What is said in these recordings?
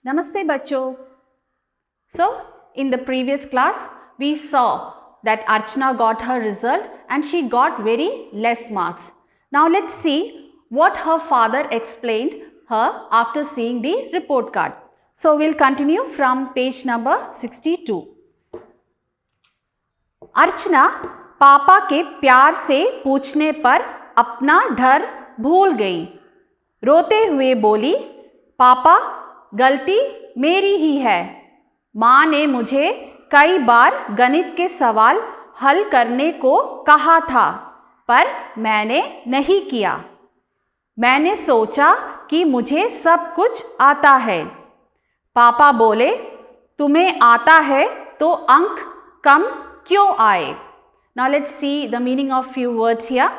Namaste bachcho. So in the previous class we saw that Archana got her result and she got very less marks. Now let's see what her father explained her after seeing the report card. So we'll continue from page number 62. अर्चना पापा के प्यार से पूछने पर अपना डर भूल गई। रोते हुए बोली, पापा गलती मेरी ही है। माँ ने मुझे कई बार गणित के सवाल हल करने को कहा था, पर मैंने नहीं किया। मैंने सोचा कि मुझे सब कुछ आता है। पापा बोले, तुम्हें आता है तो अंक कम क्यों आए? Now let's see the meaning of few words here.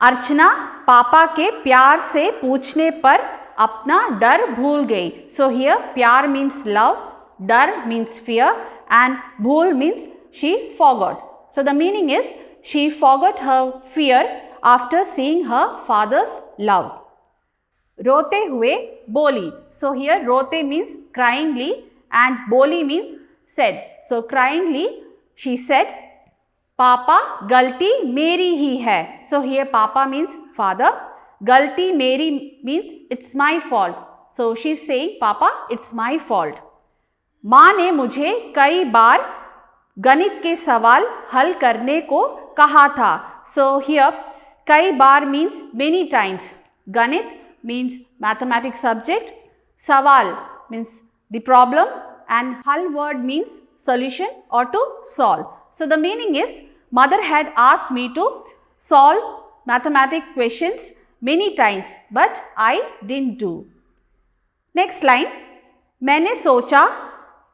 अर्चना पापा के प्यार से पूछने पर अपना डर भूल गई. So here प्यार means love, डर means fear and भूल means she forgot. So the meaning is she forgot her fear after seeing her father's love. रोते हुए बोली. So here रोते means cryingly and बोली means said. So cryingly she said, पापा गलती मेरी ही है. So here पापा means father. गलती मेरी means it's my fault. So she's saying पापा it's my fault. माँ ने मुझे कई बार गणित के सवाल हल करने को कहा था. So here कई बार means many times. गणित means mathematics subject. सवाल means the problem and hal word means solution or to solve. So the meaning is mother had asked me to solve mathematics questions many times but I didn't do. Next line, मैंने सोचा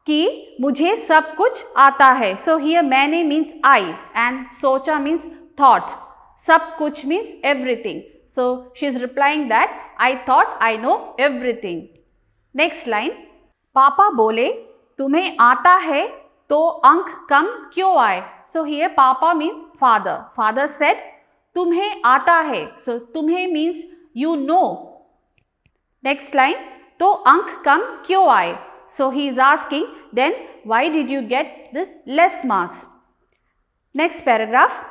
कि मुझे सब कुछ आता है. So here मैंने means I and सोचा means thought. सब कुछ means everything. So she is replying that I thought I know everything. Next line, पापा बोले तुम्हें आता है तो अंक कम क्यों आए? So here पापा means father. Father said तुम्हें आता है. So तुम्हें means you know. Next line, तो अंक कम क्यों आए? So he is asking then why did you get this less marks? Next paragraph,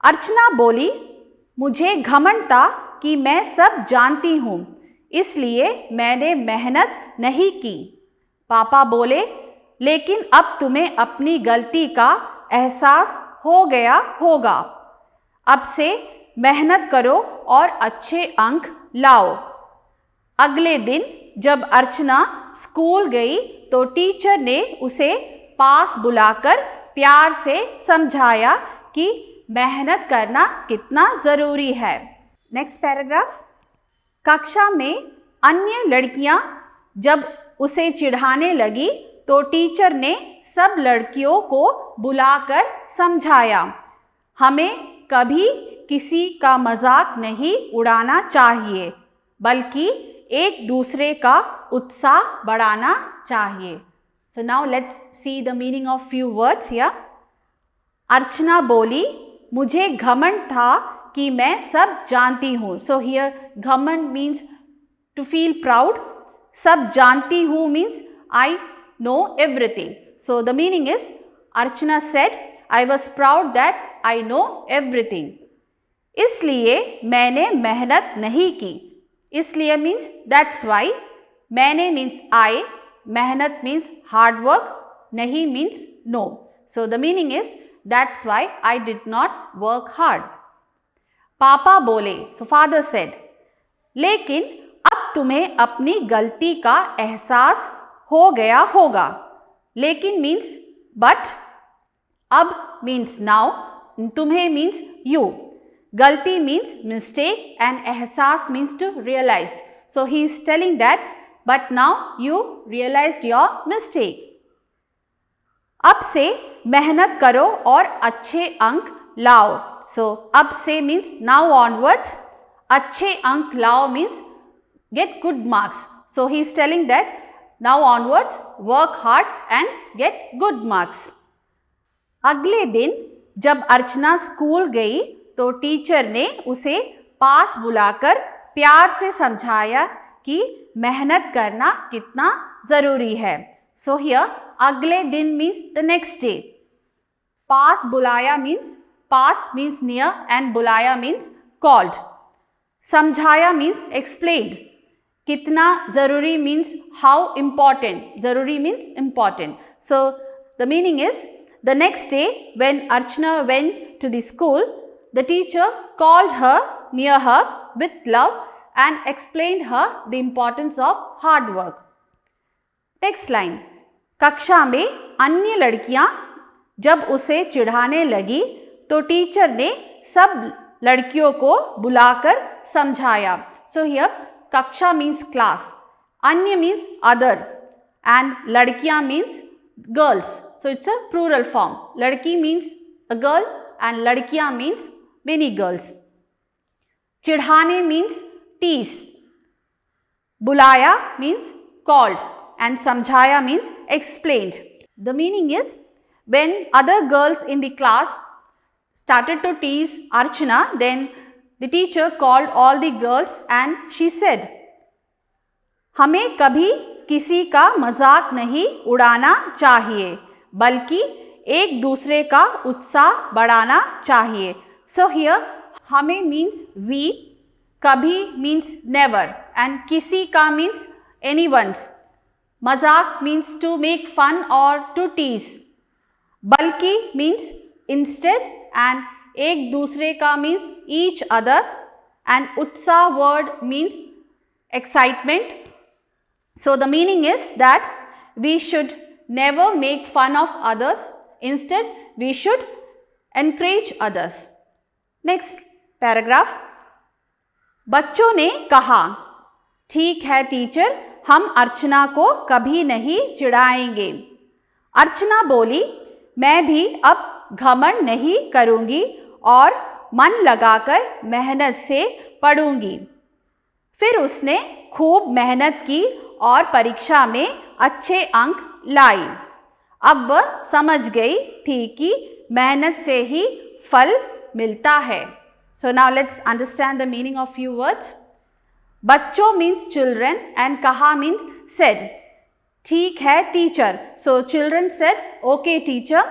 अर्चना बोली मुझे घमंड था कि मैं सब जानती हूँ, इसलिए मैंने मेहनत नहीं की. पापा बोले लेकिन अब तुम्हें अपनी गलती का एहसास हो गया होगा. अब से मेहनत करो और अच्छे अंक लाओ. अगले दिन जब अर्चना स्कूल गई तो टीचर ने उसे पास बुलाकर प्यार से समझाया कि मेहनत करना कितना ज़रूरी है. नेक्स्ट पैराग्राफ, कक्षा में अन्य लड़कियां जब उसे चिढ़ाने लगी तो टीचर ने सब लड़कियों को बुलाकर समझाया, हमें कभी किसी का मजाक नहीं उड़ाना चाहिए, बल्कि एक दूसरे का उत्साह बढ़ाना चाहिए. So now let's see the meaning of few words here. अर्चना बोली मुझे घमंड था कि मैं सब जानती हूँ. So here घमंड means to feel proud. सब जानती हूँ means I know everything. So the meaning is Archana said I was proud that I know everything. इसलिए मैंने मेहनत नहीं की. इसलिए means that's why. मैंने means I. मेहनत means hard work. नहीं means no. So the meaning is that's why I did not work hard. पापा बोले, so father said, लेकिन अब तुम्हें अपनी गलती का एहसास हो गया होगा. लेकिन means but, अब means now, तुम्हें means you, गलती means mistake and एहसास means to realize. So he is telling that but now you realized your mistakes. अब से मेहनत करो और अच्छे अंक लाओ. So अब से means now onwards, अच्छे अंक लाओ means get good marks. So he is telling that now onwards work hard and get good marks. अगले दिन जब अर्चना स्कूल गई तो टीचर ने उसे पास बुलाकर प्यार से समझाया कि मेहनत करना कितना ज़रूरी है. So here अगले दिन means the next day. पास बुलाया means near and बुलाया means called. समझाया means explained. कितना ज़रूरी means how important. ज़रूरी means important. So the meaning is the next day when Archana went to the school, the teacher called her near her with love and explained her the importance of hard work. Next line. कक्षा में अन्य लड़कियां जब उसे चिढ़ाने लगी तो teacher ने सब लड़कियों को बुलाकर समझाया. So here कक्षा means class, अन्य means other and लड़कियां means girls. So it's a plural form. लड़की means a girl and लड़कियां means many girls. चिढ़ाने means tease. बुलाया means called and समझाया means explained. The meaning is when other girls in the class started to tease Archana, then the teacher called all the girls and she said, हमें कभी किसी का मजाक नहीं उड़ाना चाहिए बल्कि एक दूसरे का उत्साह बढ़ाना चाहिए. So here हमें means we, कभी means never and किसी का means anyone's. मजाक means to make fun or to tease. बल्कि means instead and एक दूसरे का means each other and उत्साह word means excitement. So the meaning is that we should never make fun of others. Instead, we should encourage others. Next paragraph. बच्चों ने कहा, ठीक है टीचर, हम अर्चना को कभी नहीं चिढ़ाएंगे. अर्चना बोली, मैं भी अब घमंड नहीं करूँगी और मन लगाकर मेहनत से पढ़ूँगी. फिर उसने खूब मेहनत की और परीक्षा में अच्छे अंक लाई. अब वह समझ गई थी कि मेहनत से ही फल मिलता है. So now let's understand the meaning of few words. बच्चों means children and कहा means said. ठीक है teacher. So children said, okay teacher.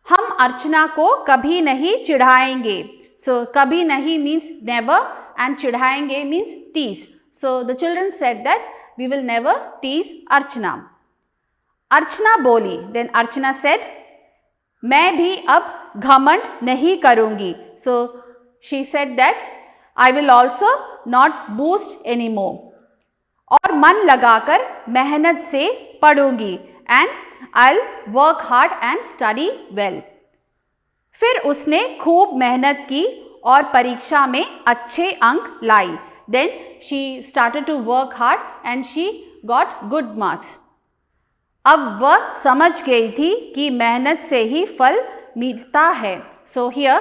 हम अर्चना को कभी नहीं चिढ़ाएंगे. So कभी नहीं means never and चिढ़ाएंगे means tease. So the children said that we will never tease Archana. अर्चना बोली, then Archana said, मैं भी अब घमंड नहीं करूँगी. So she said that I will also not boast anymore. और मन लगाकर मेहनत से पढ़ूँगी and I'll work hard and study well. फिर उसने खूब मेहनत की और परीक्षा में अच्छे अंक लाई. Then she started to work hard and she got good marks. अब वह समझ गई थी कि मेहनत से ही फल मिलता है. So here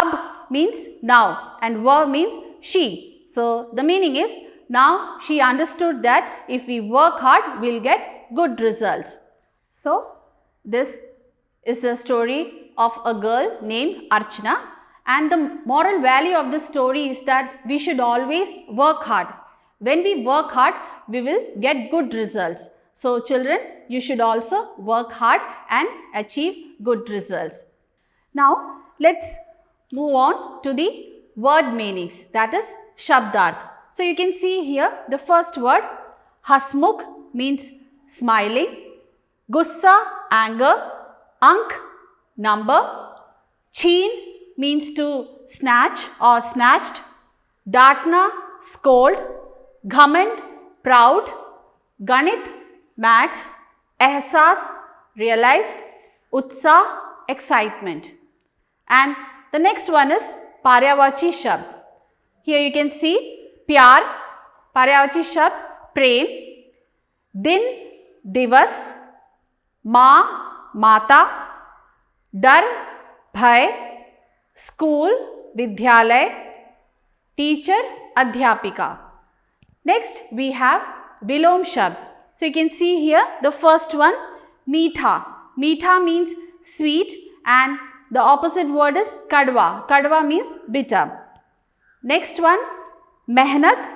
अब means now and वह means she. So the meaning is now she understood that if we work hard, we'll get good results. So this is the story of a girl named Archana, and the moral value of this story is that we should always work hard. When we work hard, we will get good results. So children, you should also work hard and achieve good results. Now let's move on to the word meanings, that is Shabdarth. So you can see here the first word Hasmukh means smiling, Gussa anger, Ank number, Chheen means to snatch or snatched, Datna scold, Ghamand proud, Ganit maths, Ehsas realize, Utsa excitement. And the next one is Paryavachi Shabd. Here you can see Pyar, Paryavachi Shabd, Prem, Din, Divas, Ma, Mata, Dar, Bhay, School, Vidyalay, Teacher, Adhyapika. Next we have Vilom Shabd. So you can see here the first one, Meetha. Meetha means sweet and the opposite word is Kadwa. Kadwa means bitter. Next one, Mehnat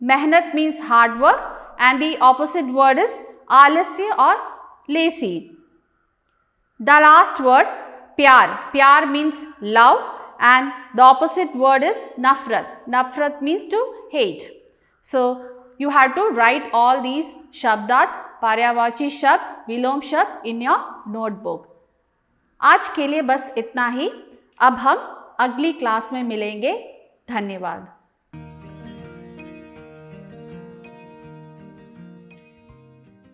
मेहनत means hard work and the opposite word is आलस्य और Lesi. The last word प्यार, प्यार means love and the opposite word is nafrat. Nafrat means to hate. So you have to write all these shabdat, पार्यायवाची शब्द, विलोम शब्द in your notebook. आज के लिए बस इतना ही। अब हम अगली क्लास में मिलेंगे। धन्यवाद।